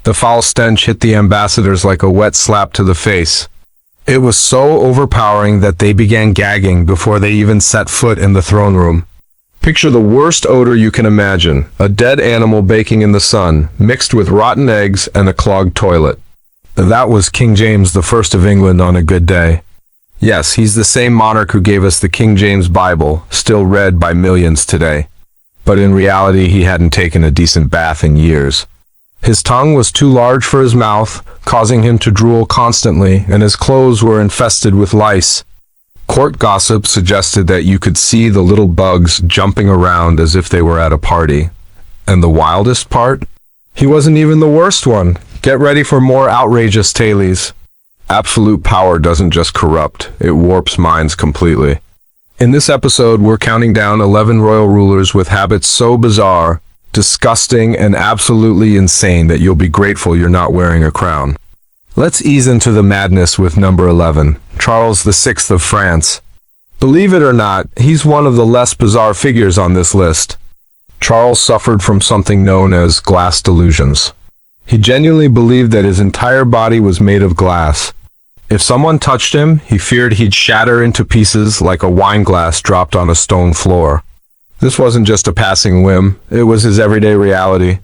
The foul stench hit the ambassadors like a wet slap to the face. It was so overpowering that they began gagging before they even set foot in the throne room. Picture the worst odor you can imagine, a dead animal baking in the sun, mixed with rotten eggs and a clogged toilet. That was King James the First of England on a good day. Yes, he's the same monarch who gave us the King James Bible, still read by millions today. But in reality, he hadn't taken a decent bath in years. His tongue was too large for his mouth, causing him to drool constantly, and his clothes were infested with lice. Court gossip suggested that you could see the little bugs jumping around as if they were at a party. And the wildest part? He wasn't even the worst one. Get ready for more outrageous tales. Absolute power doesn't just corrupt, it warps minds completely. In this episode, we're counting down 11 royal rulers with habits so bizarre, disgusting, and absolutely insane that you'll be grateful you're not wearing a crown. Let's ease into the madness with number 11, Charles VI of France. Believe it or not, he's one of the less bizarre figures on this list. Charles suffered from something known as glass delusions. He genuinely believed that his entire body was made of glass. If someone touched him, he feared he'd shatter into pieces like a wine glass dropped on a stone floor. This wasn't just a passing whim, it was his everyday reality.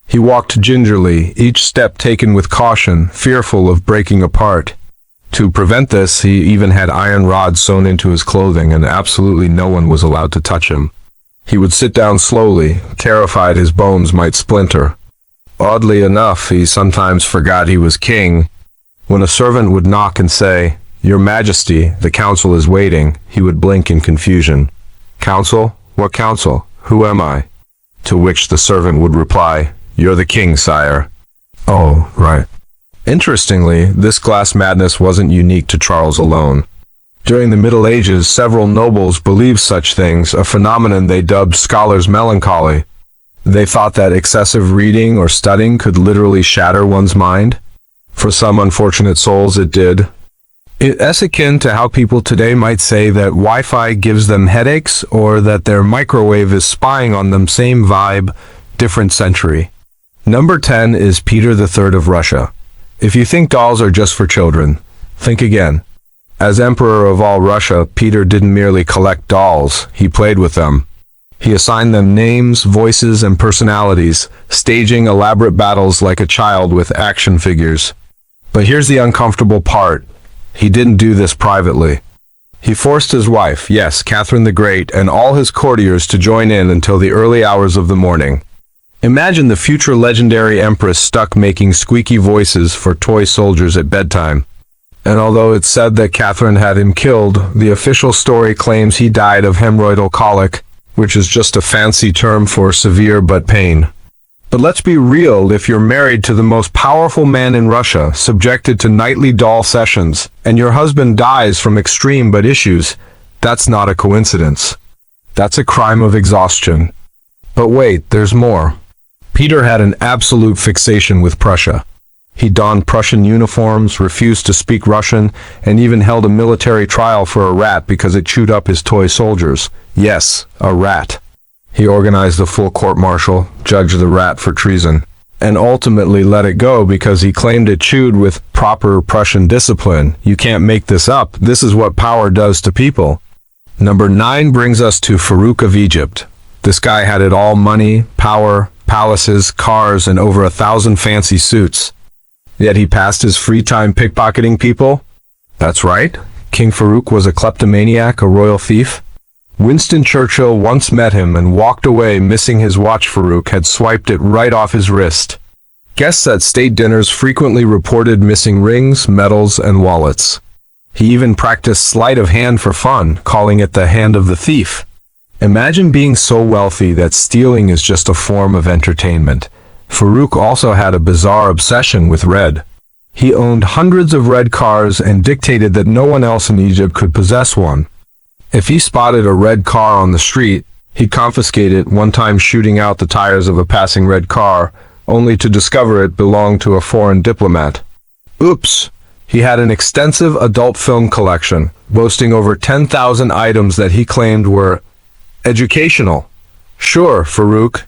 He walked gingerly, each step taken with caution, fearful of breaking apart. To prevent this, he even had iron rods sewn into his clothing, and absolutely no one was allowed to touch him. He would sit down slowly, terrified his bones might splinter. Oddly enough, he sometimes forgot he was king. When a servant would knock and say, "Your Majesty, the council is waiting," he would blink in confusion. "Council? What council? Who am I?" To which the servant would reply, "You're the king, sire." Oh, right. Interestingly, this glass madness wasn't unique to Charles alone. During the Middle Ages, several nobles believed such things, a phenomenon they dubbed scholars' melancholy. They thought that excessive reading or studying could literally shatter one's mind. For some unfortunate souls, it did. It's akin to how people today might say that Wi-Fi gives them headaches or that their microwave is spying on them. Same vibe, different century. Number 10 is Peter III of Russia. If you think dolls are just for children, think again. As Emperor of all Russia, Peter didn't merely collect dolls, he played with them. He assigned them names, voices, and personalities, staging elaborate battles like a child with action figures. But here's the uncomfortable part. He didn't do this privately. He forced his wife, yes, Catherine the Great, and all his courtiers to join in until the early hours of the morning. Imagine the future legendary empress stuck making squeaky voices for toy soldiers at bedtime. And although it's said that Catherine had him killed, the official story claims he died of hemorrhoidal colic, which is just a fancy term for severe butt pain. But let's be real, if you're married to the most powerful man in Russia, subjected to nightly doll sessions, and your husband dies from extreme butt issues, that's not a coincidence. That's a crime of exhaustion. But wait, there's more. Peter had an absolute fixation with Prussia. He donned Prussian uniforms, refused to speak Russian, and even held a military trial for a rat because it chewed up his toy soldiers. Yes, a rat. He organized a full court-martial, judged the rat for treason, and ultimately let it go because he claimed it chewed with proper Prussian discipline. You can't make this up. This is what power does to people. Number 9 brings us to Farouk of Egypt. This guy had it all: money, power, palaces, cars, and over 1,000 fancy suits. Yet he passed his free time pickpocketing people? That's right. King Farouk was a kleptomaniac, a royal thief. Winston Churchill once met him and walked away missing his watch. Farouk had swiped it right off his wrist. Guests at state dinners frequently reported missing rings, medals, and wallets. He even practiced sleight of hand for fun, calling it the hand of the thief. Imagine being so wealthy that stealing is just a form of entertainment. Farouk also had a bizarre obsession with red. He owned hundreds of red cars and dictated that no one else in Egypt could possess one. If he spotted a red car on the street, he'd confiscate it, one time shooting out the tires of a passing red car, only to discover it belonged to a foreign diplomat. Oops! He had an extensive adult film collection, boasting over 10,000 items that he claimed were educational. Sure, Farouk.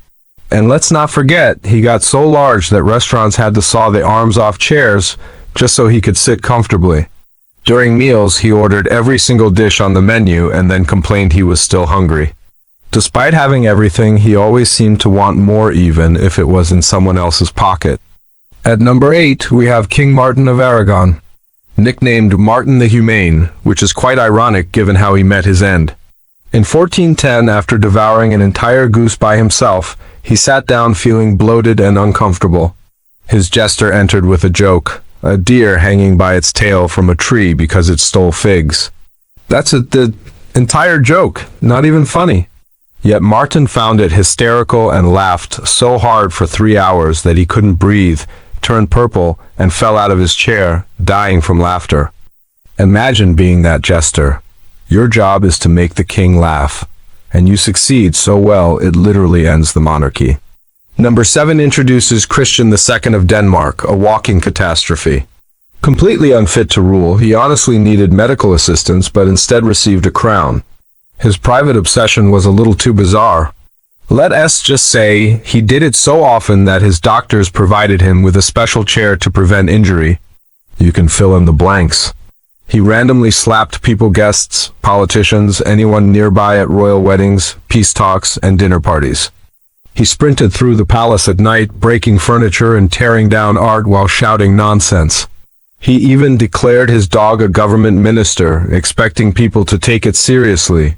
And let's not forget, he got so large that restaurants had to saw the arms off chairs just so he could sit comfortably. During meals, he ordered every single dish on the menu and then complained he was still hungry. Despite having everything, he always seemed to want more, even if it was in someone else's pocket. At number 8, we have King Martin of Aragon, nicknamed Martin the Humane, which is quite ironic given how he met his end. In 1410, after devouring an entire goose by himself, he sat down feeling bloated and uncomfortable. His jester entered with a joke, a deer hanging by its tail from a tree because it stole figs. That's the entire joke, not even funny. Yet Martin found it hysterical and laughed so hard for 3 hours that he couldn't breathe, turned purple, and fell out of his chair, dying from laughter. Imagine being that jester. Your job is to make the king laugh, and you succeed so well it literally ends the monarchy. Number 7 introduces Christian II of Denmark, a walking catastrophe. Completely unfit to rule, he honestly needed medical assistance but instead received a crown. His private obsession was a little too bizarre. Let us just say he did it so often that his doctors provided him with a special chair to prevent injury. You can fill in the blanks. He randomly slapped people, guests, politicians, anyone nearby at royal weddings, peace talks, and dinner parties. He sprinted through the palace at night, breaking furniture and tearing down art while shouting nonsense. He even declared his dog a government minister, expecting people to take it seriously.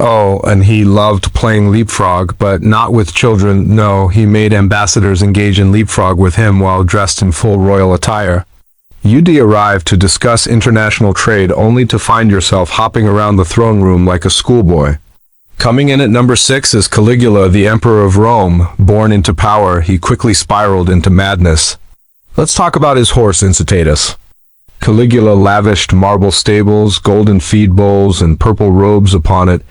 Oh, and he loved playing leapfrog, but not with children. No, he made ambassadors engage in leapfrog with him while dressed in full royal attire. You'd arrive to discuss international trade only to find yourself hopping around the throne room like a schoolboy. Coming in at number 6 is Caligula, the Emperor of Rome. Born into power, he quickly spiraled into madness. Let's talk about his horse, Incitatus. Caligula lavished marble stables, golden feed bowls, and purple robes upon it,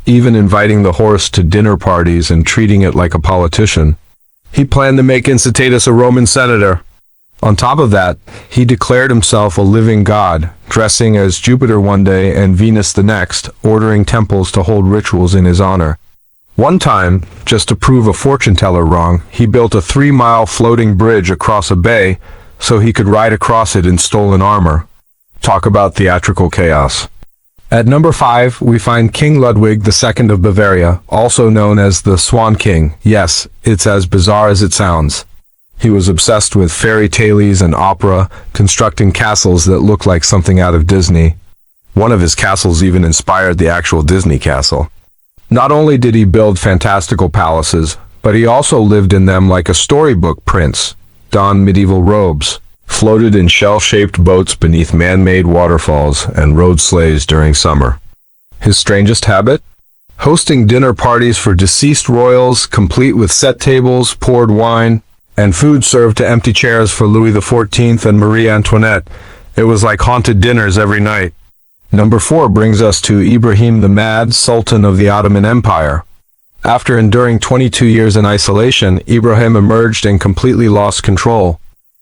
even inviting the horse to dinner parties and treating it like a politician. He planned to make Incitatus a Roman senator. On top of that, he declared himself a living god, dressing as Jupiter one day and Venus the next, ordering temples to hold rituals in his honor. One time, just to prove a fortune teller wrong, he built a 3-mile floating bridge across a bay so he could ride across it in stolen armor. Talk about theatrical chaos. At number 5, we find King Ludwig II of Bavaria, also known as the Swan King. Yes, it's as bizarre as it sounds. He was obsessed with fairy tales and opera, constructing castles that looked like something out of Disney. One of his castles even inspired the actual Disney castle. Not only did he build fantastical palaces, but he also lived in them like a storybook prince, donned medieval robes, floated in shell-shaped boats beneath man-made waterfalls, and rode sleighs during summer. His strangest habit? Hosting dinner parties for deceased royals, complete with set tables, poured wine, and food served to empty chairs for Louis XIV and Marie Antoinette. It was like haunted dinners every night. Number 4 brings us to Ibrahim the Mad, Sultan of the Ottoman Empire. After enduring 22 years in isolation, Ibrahim emerged and completely lost control.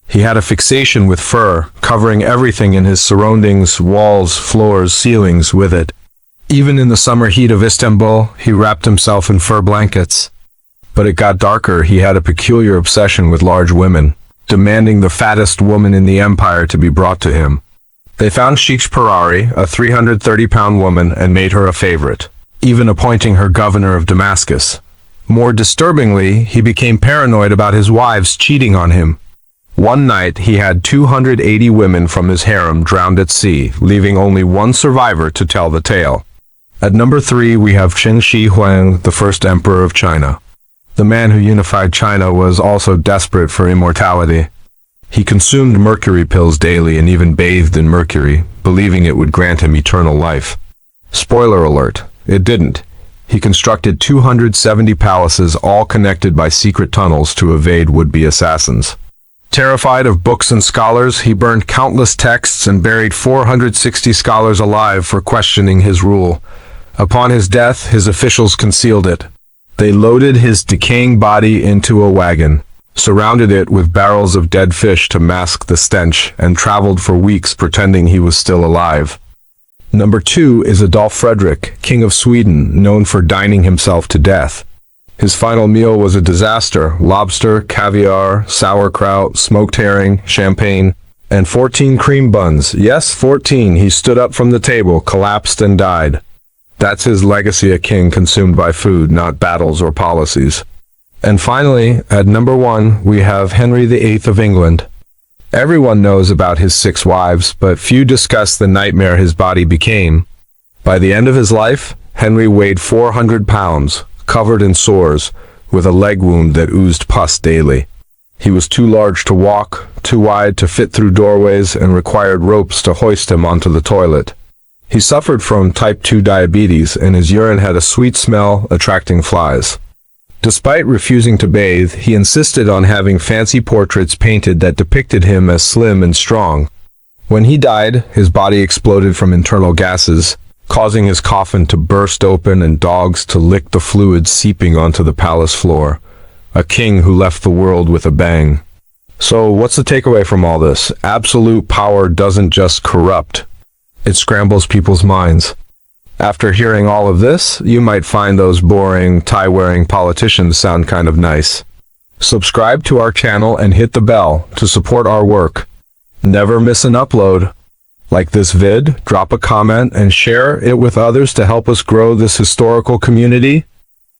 He had a fixation with fur, covering everything in his surroundings, walls, floors, ceilings, with it. Even in the summer heat of Istanbul, he wrapped himself in fur blankets. But it got darker. He had a peculiar obsession with large women, demanding the fattest woman in the empire to be brought to him. They found Sheikh Parari, a 330-pound woman, and made her a favorite, even appointing her governor of Damascus. More disturbingly, he became paranoid about his wives cheating on him. One night, he had 280 women from his harem drowned at sea, leaving only one survivor to tell the tale. At number 3, we have Qin Shi Huang, the first emperor of China. The man who unified China was also desperate for immortality. He consumed mercury pills daily and even bathed in mercury, believing it would grant him eternal life. Spoiler alert, it didn't. He constructed 270 palaces, all connected by secret tunnels to evade would-be assassins. Terrified of books and scholars, he burned countless texts and buried 460 scholars alive for questioning his rule. Upon his death, his officials concealed it. They loaded his decaying body into a wagon, surrounded it with barrels of dead fish to mask the stench, and traveled for weeks pretending he was still alive. Number 2 is Adolf Fredrik, King of Sweden, known for dining himself to death. His final meal was a disaster: lobster, caviar, sauerkraut, smoked herring, champagne, and 14 cream buns. Yes, 14. He stood up from the table, collapsed, and died. That's his legacy: a king consumed by food, not battles or policies. And finally, at number 1, we have Henry VIII of England. Everyone knows about his 6 wives, but few discuss the nightmare his body became. By the end of his life, Henry weighed 400 pounds, covered in sores, with a leg wound that oozed pus daily. He was too large to walk, too wide to fit through doorways, and required ropes to hoist him onto the toilet. He suffered from type 2 diabetes, and his urine had a sweet smell, attracting flies. Despite refusing to bathe, he insisted on having fancy portraits painted that depicted him as slim and strong. When he died, his body exploded from internal gases, causing his coffin to burst open and dogs to lick the fluid seeping onto the palace floor. A king who left the world with a bang. So what's the takeaway from all this? Absolute power doesn't just corrupt, it scrambles people's minds. After hearing all of this, you might find those boring, tie-wearing politicians sound kind of nice. Subscribe to our channel and hit the bell to support our work. Never miss an upload. Like this vid, drop a comment, and share it with others to help us grow this historical community.